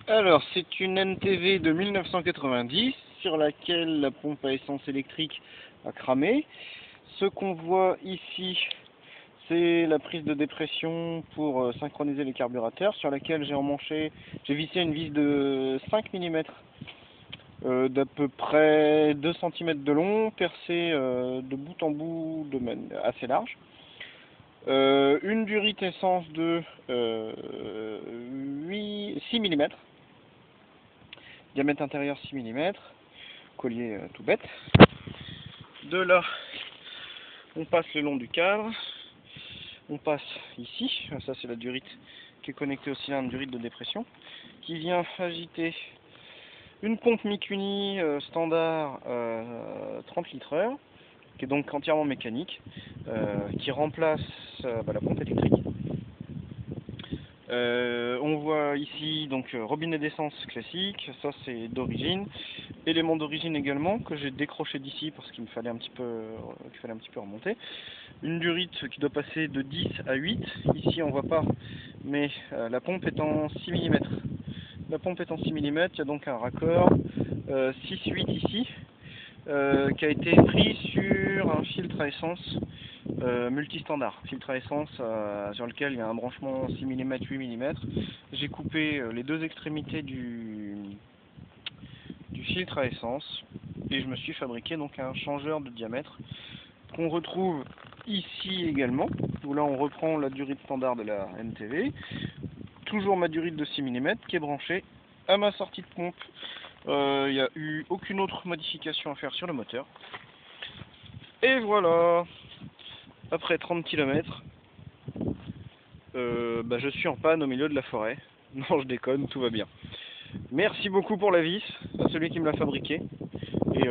Alors, c'est une NTV de 1990 sur laquelle la pompe à essence électrique a cramé. Ce qu'on voit ici, c'est la prise de dépression pour synchroniser les carburateurs, sur laquelle j'ai vissé une vis de 5 mm d'à peu près 2 cm de long, percée de bout en bout de manière assez large. Une durite essence de 6 mm, diamètre intérieur 6 mm, collier tout bête. De là, on passe le long du cadre, on passe ici, ça c'est la durite qui est connectée au cylindre durite de dépression, qui vient agiter une pompe Mikuni standard 30 litres heure, qui est donc entièrement mécanique, qui remplace la pompe électrique. On voit ici donc robinet d'essence classique, ça c'est d'origine, élément d'origine également que j'ai décroché d'ici parce qu'il fallait un petit peu remonter. Une durite qui doit passer de 10 à 8, ici on voit pas, mais la pompe est en 6 mm. La pompe est en 6 mm, il y a donc un raccord 6-8 ici, qui a été pris sur un filtre à essence multistandard, filtre à essence sur lequel il y a un branchement 6 mm, 8 mm. J'ai coupé les deux extrémités du filtre à essence et je me suis fabriqué donc un changeur de diamètre qu'on retrouve ici également, où là on reprend la durite standard de la NTV, toujours ma durite de 6 mm qui est branchée à ma sortie de pompe. Il n'y a eu aucune autre modification à faire sur le moteur. Et voilà, après 30 km, je suis en panne au milieu de la forêt. Non, je déconne, tout va bien. Merci beaucoup pour la vis, à celui qui me l'a fabriqué. Et